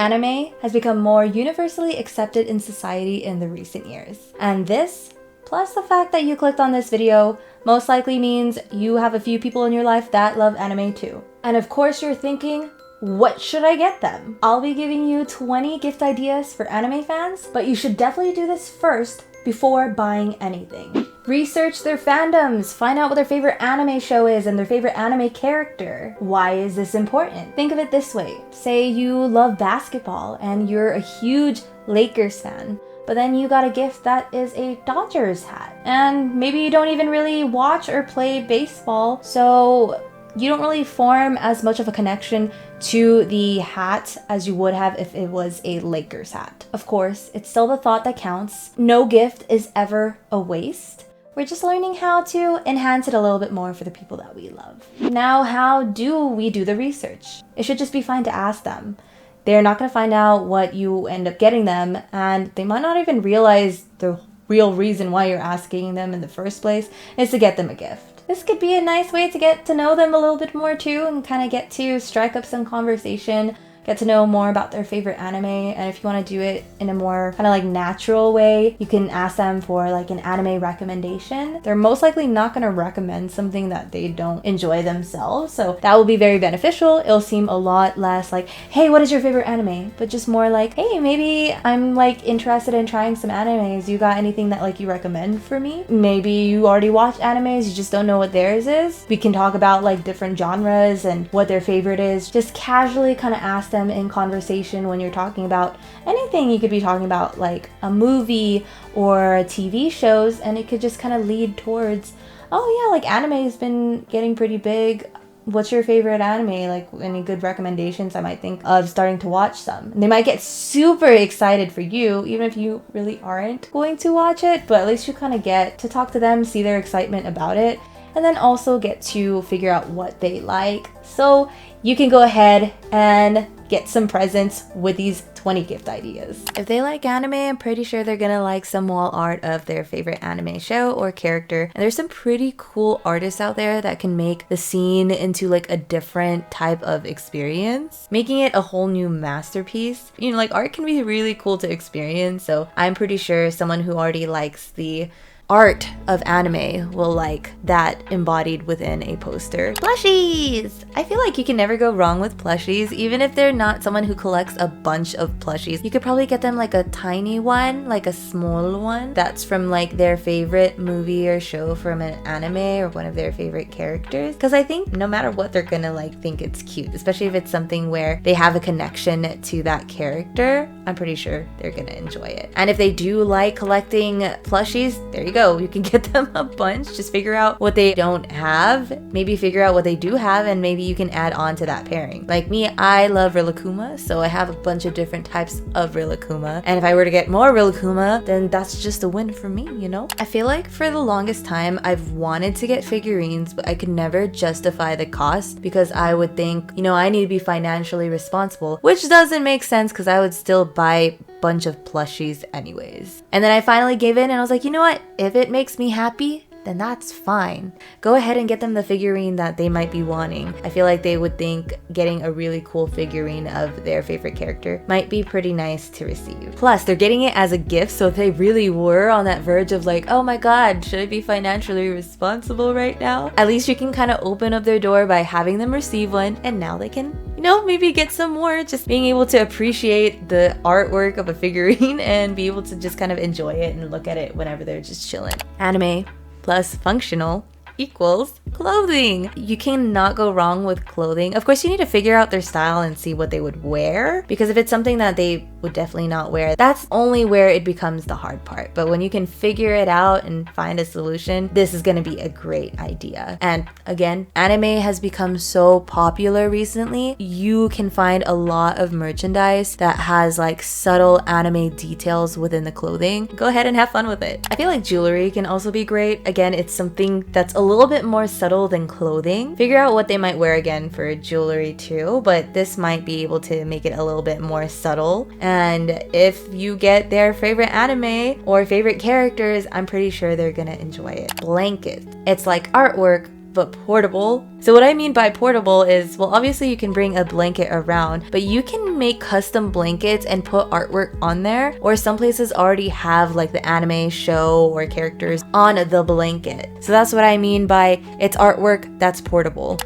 Anime has become more universally accepted in society in the recent years. And this, plus the fact that you clicked on this video, most likely means you have a few people in your life that love anime too. And of course you're thinking, what should I get them? I'll be giving you 20 gift ideas for anime fans, but you should definitely do this first before buying anything. Research their fandoms, find out what their favorite anime show is and their favorite anime character. Why is this important? Think of it this way. Say you love basketball and you're a huge Lakers fan, but then you got a gift that is a Dodgers hat. And maybe you don't even really watch or play baseball, so you don't really form as much of a connection to the hat as you would have if it was a Lakers hat. Of course, it's still the thought that counts. No gift is ever a waste. We're just learning how to enhance it a little bit more for the people that we love. Now, how do we do the research? It should just be fine to ask them. They're not going to find out what you end up getting them, and they might not even realize the real reason why you're asking them in the first place is to get them a gift. This could be a nice way to get to know them a little bit more too and kind of get to strike up some conversation, get to know more about their favorite anime. And if you want to do it in a more kind of like natural way, you can ask them for like an anime recommendation. They're most likely not going to recommend something that they don't enjoy themselves, so that will be very beneficial. It'll seem a lot less like, hey, what is your favorite anime? But just more like, hey, maybe I'm like interested in trying some animes. You got anything that like you recommend for me? Maybe you already watch animes, you just don't know what theirs is. We can talk about like different genres and what their favorite is. Just casually kind of ask them in conversation when you're talking about anything. You could be talking about like a movie or TV shows, and it could just kind of lead towards, oh yeah, like anime has been getting pretty big. What's your favorite anime? Like any good recommendations? I might think of starting to watch some. And they might get super excited for you, even if you really aren't going to watch it, but at least you kind of get to talk to them, see their excitement about it, and then also get to figure out what they like. So you can go ahead and get some presents with these 20 gift ideas. If they like anime, I'm pretty sure they're gonna like some wall art of their favorite anime show or character. And there's some pretty cool artists out there that can make the scene into like a different type of experience, making it a whole new masterpiece. You know, like art can be really cool to experience, so I'm pretty sure someone who already likes the art of anime will like that embodied within a poster. Plushies! I feel like you can never go wrong with plushies, even if they're not someone who collects a bunch of plushies. You could probably get them like a tiny one, like a small one that's from like their favorite movie or show from an anime or one of their favorite characters. Because I think no matter what, they're gonna like think it's cute, especially if it's something where they have a connection to that character. I'm pretty sure they're gonna enjoy it. And if they do like collecting plushies, there you go. You can get them a bunch. Just figure out what they don't have, maybe figure out what they do have, and maybe you can add on to that pairing. Like me, I love Rilakkuma, so I have a bunch of different types of Rilakkuma, and if I were to get more Rilakkuma, then that's just a win for me, you know? I feel like for the longest time I've wanted to get figurines, but I could never justify the cost because I would think, you know, I need to be financially responsible, which doesn't make sense because I would still buy bunch of plushies anyways. And then I finally gave in and I was like, you know what? If it makes me happy, then that's fine. Go ahead and get them the figurine that they might be wanting. I feel like they would think getting a really cool figurine of their favorite character might be pretty nice to receive. Plus, they're getting it as a gift, so if they really were on that verge of like, oh my god, should I be financially responsible right now? At least you can kind of open up their door by having them receive one, and now they can, you know, maybe get some more. Just being able to appreciate the artwork of a figurine and be able to just kind of enjoy it and look at it whenever they're just chilling. Anime plus functional equals clothing. You cannot go wrong with clothing. Of course, you need to figure out their style and see what they would wear, because if it's something that they would definitely not wear, that's only where it becomes the hard part. But when you can figure it out and find a solution, this is going to be a great idea. And again, anime has become so popular recently. You can find a lot of merchandise that has like subtle anime details within the clothing. Go ahead and have fun with it. I feel like jewelry can also be great. Again, it's something that's a little bit more subtle than clothing. Figure out what they might wear again for jewelry too, but this might be able to make it a little bit more subtle. And if you get their favorite anime or favorite characters, I'm pretty sure they're gonna enjoy it. Blanket. It's like artwork, but portable. So what I mean by portable is, well, obviously you can bring a blanket around, but you can make custom blankets and put artwork on there, or some places already have like the anime show or characters on the blanket. So that's what I mean by it's artwork that's portable.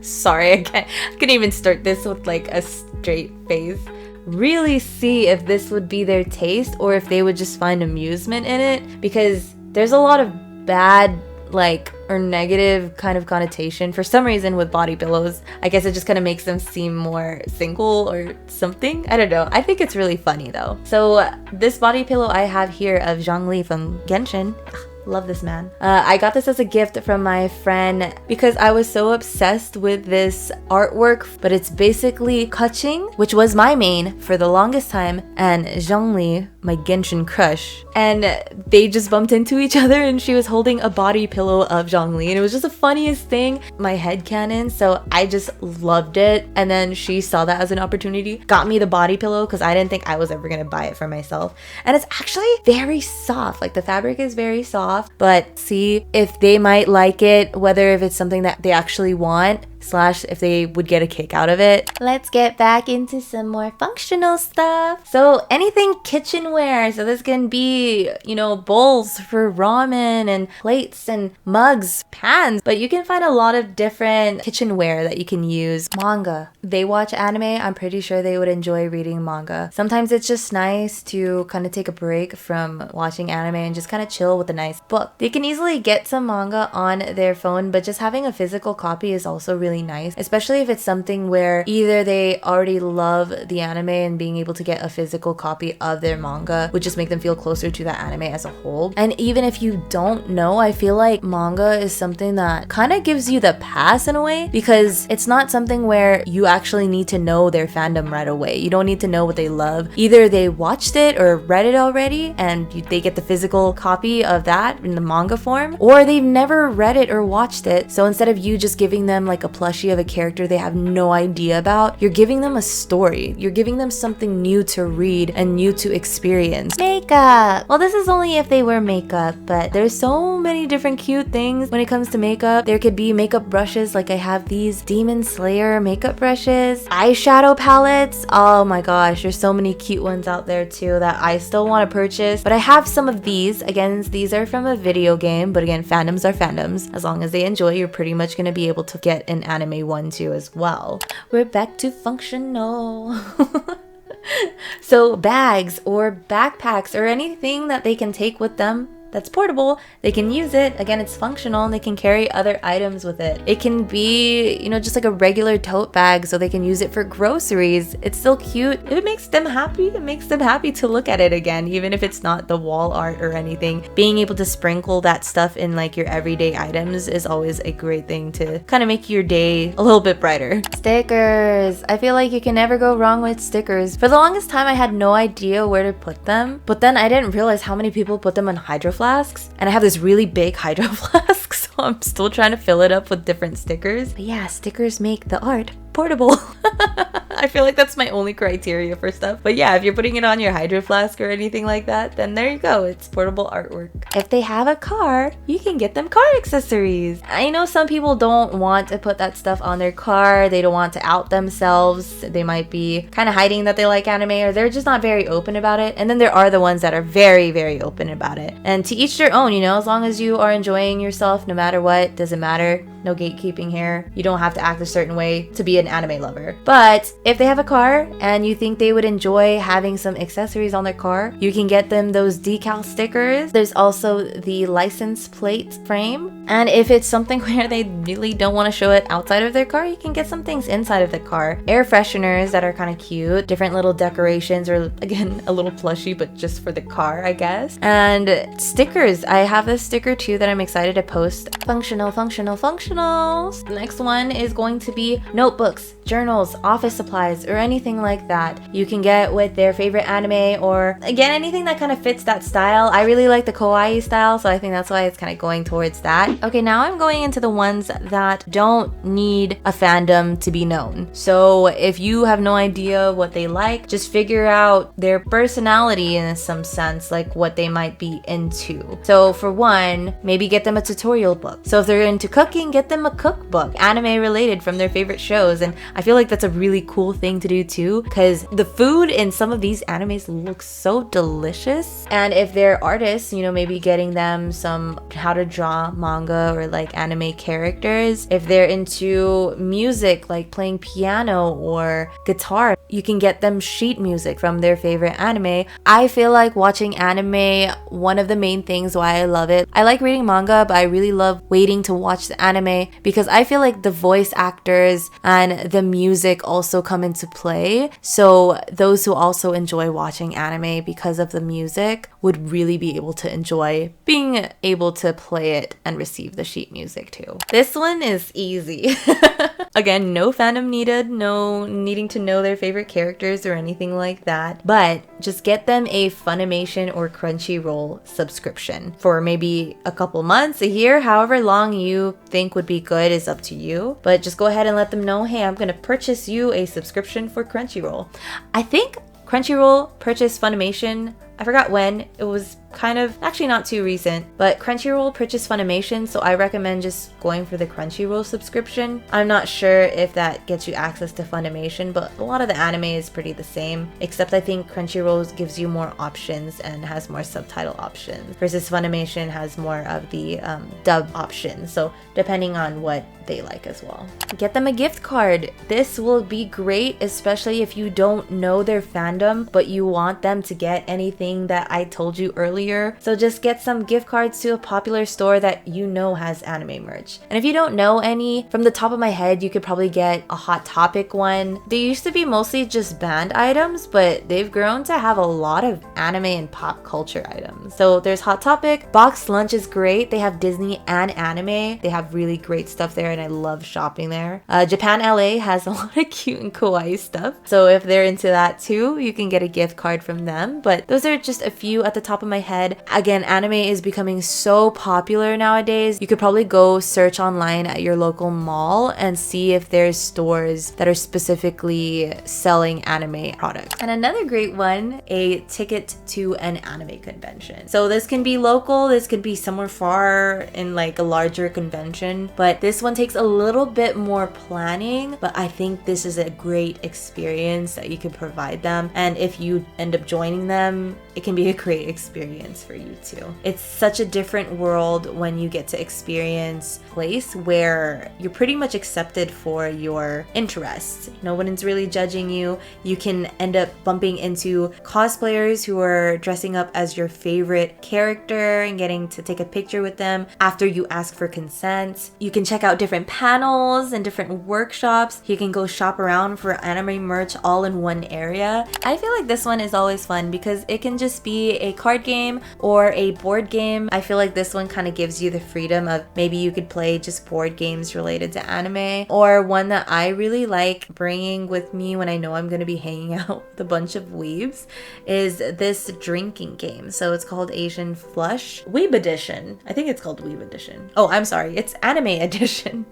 Sorry, I couldn't even start this with like a straight face. Really see if this would be their taste or if they would just find amusement in it, because there's a lot of bad or negative kind of connotation for some reason with body pillows. I guess it just kind of makes them seem more single or something. I don't know. I think it's really funny though. So this body pillow I have here of Zhongli from Genshin. Love this man. I got this as a gift from my friend because I was so obsessed with this artwork, but it's basically Kaching, which was my main for the longest time, and Zhongli, my Genshin crush. And they just bumped into each other and she was holding a body pillow of Zhongli, and it was just the funniest thing. My headcanon, so I just loved it. And then she saw that as an opportunity, got me the body pillow because I didn't think I was ever gonna buy it for myself. And it's actually very soft, like the fabric is very soft. But see if they might like it, whether if it's something that they actually want, / if they would get a kick out of it. Let's get back into some more functional stuff. So anything kitchenware. So this can be, bowls for ramen and plates and mugs, pans, but you can find a lot of different kitchenware that you can use. Manga. They watch anime. I'm pretty sure they would enjoy reading manga. Sometimes it's just nice to kind of take a break from watching anime and just kind of chill with a nice book. They can easily get some manga on their phone, but just having a physical copy is also really nice, especially if it's something where either they already love the anime and being able to get a physical copy of their manga would just make them feel closer to that anime as a whole. And even if you don't know, I feel like manga is something that kind of gives you the pass in a way, because it's not something where you actually need to know their fandom right away. You don't need to know what they love. Either they watched it or read it already and they get the physical copy of that in the manga form, or they've never read it or watched it. So instead of you just giving them like a plushie of a character they have no idea about, you're giving them a story. You're giving them something new to read and new to experience. Makeup. Well, this is only if they wear makeup, but there's so many different cute things when it comes to makeup. There could be makeup brushes, like I have these Demon Slayer makeup brushes, eyeshadow palettes. Oh my gosh, there's so many cute ones out there too that I still want to purchase, but I have some of these. Again, these are from a video game, but again, fandoms are fandoms. As long as they enjoy, you're pretty much going to be able to get an anime one too as well. We're back to functional. So bags or backpacks or anything that they can take with them that's portable, they can use it. Again, it's functional and they can carry other items with it. It can be, just like a regular tote bag so they can use it for groceries. It's still cute. If it makes them happy, it makes them happy to look at it again, even if it's not the wall art or anything. Being able to sprinkle that stuff in like your everyday items is always a great thing to kind of make your day a little bit brighter. Stickers. I feel like you can never go wrong with stickers. For the longest time, I had no idea where to put them, but then I didn't realize how many people put them on hydro flasks, and I have this really big hydro flask, so I'm still trying to fill it up with different stickers. But yeah, stickers make the art portable. I feel like that's my only criteria for stuff. But yeah, if you're putting it on your hydro flask or anything like that, then there you go. It's portable artwork. If they have a car, you can get them car accessories. I know some people don't want to put that stuff on their car. They don't want to out themselves. They might be kind of hiding that they like anime, or they're just not very open about it. And then there are the ones that are very, very open about it. And to each their own, as long as you are enjoying yourself, no matter what, doesn't matter. No gatekeeping here. You don't have to act a certain way to be an anime lover. But if they have a car and you think they would enjoy having some accessories on their car, you can get them those decal stickers. There's also the license plate frame. And if it's something where they really don't want to show it outside of their car, you can get some things inside of the car. Air fresheners that are kind of cute, different little decorations, or again, a little plushie, but just for the car, I guess. And stickers. I have this sticker too that I'm excited to post. Functional, functional, functional. The next one is going to be notebooks. journals, office supplies, or anything like that you can get with their favorite anime, or again, anything that kind of fits that style. I really like the kawaii style, so I think that's why it's kind of going towards that. Okay, now I'm going into the ones that don't need a fandom to be known. So if you have no idea what they like, just figure out their personality in some sense, like what they might be into. So for one, maybe get them a tutorial book. So if they're into cooking, get them a cookbook, anime related from their favorite shows. And I feel like that's a really cool thing to do too, because the food in some of these animes looks so delicious. And if they're artists, you know, maybe getting them some how to draw manga or like anime characters. If they're into music, like playing piano or guitar, you can get them sheet music from their favorite anime. I feel like watching anime, one of the main things why I love it, I like reading manga, but I really love waiting to watch the anime because I feel like the voice actors and the music also come into play. So those who also enjoy watching anime because of the music would really be able to enjoy being able to play it and receive the sheet music too. This one is easy. Again, no fandom needed, no needing to know their favorite characters or anything like that, but just get them a Funimation or Crunchyroll subscription for maybe a couple months, a year, however long you think would be good is up to you. But just go ahead and let them know, hey, I'm gonna purchase you a subscription for Crunchyroll. I think Crunchyroll purchased Funimation, I forgot when, it was kind of actually not too recent, but Crunchyroll purchased Funimation, so I recommend just going for the Crunchyroll subscription. I'm not sure if that gets you access to Funimation, but a lot of the anime is pretty the same, except I think Crunchyroll gives you more options and has more subtitle options, versus Funimation has more of the dub options, so depending on what they like as well. Get them a gift card. This will be great, especially if you don't know their fandom, but you want them to get anything that I told you earlier. So just get some gift cards to a popular store that you know has anime merch. And if you don't know any, from the top of my head, you could probably get a Hot Topic one. They used to be mostly just band items, but they've grown to have a lot of anime and pop culture items. So there's Hot Topic. Box Lunch is great. They have Disney and anime. They have really great stuff there, and I love shopping there. Japan LA has a lot of cute and kawaii stuff. So if they're into that too, you can get a gift card from them. But those are just a few at the top of my head. Again, anime is becoming so popular nowadays. You could probably go search online at your local mall and see if there's stores that are specifically selling anime products. And another great one, a ticket to an anime convention. So this can be local, this could be somewhere far in like a larger convention, but this one takes a little bit more planning, but I think this is a great experience that you can provide them. And if you end up joining them, it can be a great experience for you too. It's such a different world when you get to experience a place where you're pretty much accepted for your interests. No one's really judging you. You can end up bumping into cosplayers who are dressing up as your favorite character and getting to take a picture with them after you ask for consent. You can check out different panels and different workshops. You can go shop around for anime merch all in one area. I feel like this one is always fun because it can just be a card game or a board game. I feel like this one kind of gives you the freedom of maybe you could play just board games related to anime, or one that I really like bringing with me when I know I'm going to be hanging out with a bunch of weebs is this drinking game. So it's called Asian Flush Weeb Edition. I think it's called Weeb Edition. Oh, I'm sorry, it's Anime Edition.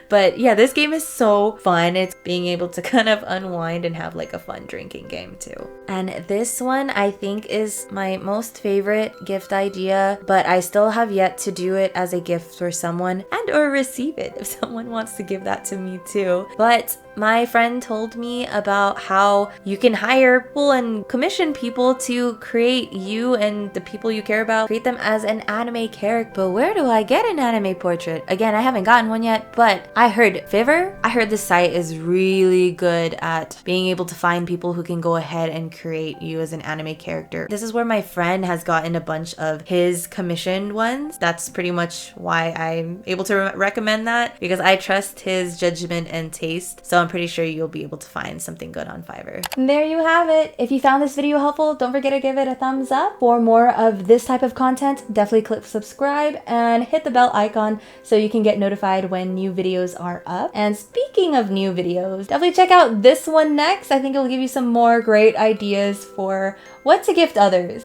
But yeah, this game is so fun. It's being able to kind of unwind and have like a fun drinking game too. And this one I think is my most favorite gift idea, but I still have yet to do it as a gift for someone and or receive it if someone wants to give that to me too. But my friend told me about how you can hire people and commission people to create you and the people you care about, create them as an anime character. But where do I get an anime portrait? Again, I haven't gotten one yet, but I heard Fiverr. I heard this site is really good at being able to find people who can go ahead and create you as an anime character. This is where my friend has gotten a bunch of his commissioned ones. That's pretty much why I'm able to recommend that, because I trust his judgment and taste. So I'm pretty sure you'll be able to find something good on Fiverr. And there you have it. If you found this video helpful, don't forget to give it a thumbs up. For more of this type of content, definitely click subscribe and hit the bell icon so you can get notified when new videos are up. And speaking of new videos, definitely check out this one next. I think it'll give you some more great ideas for what to gift others.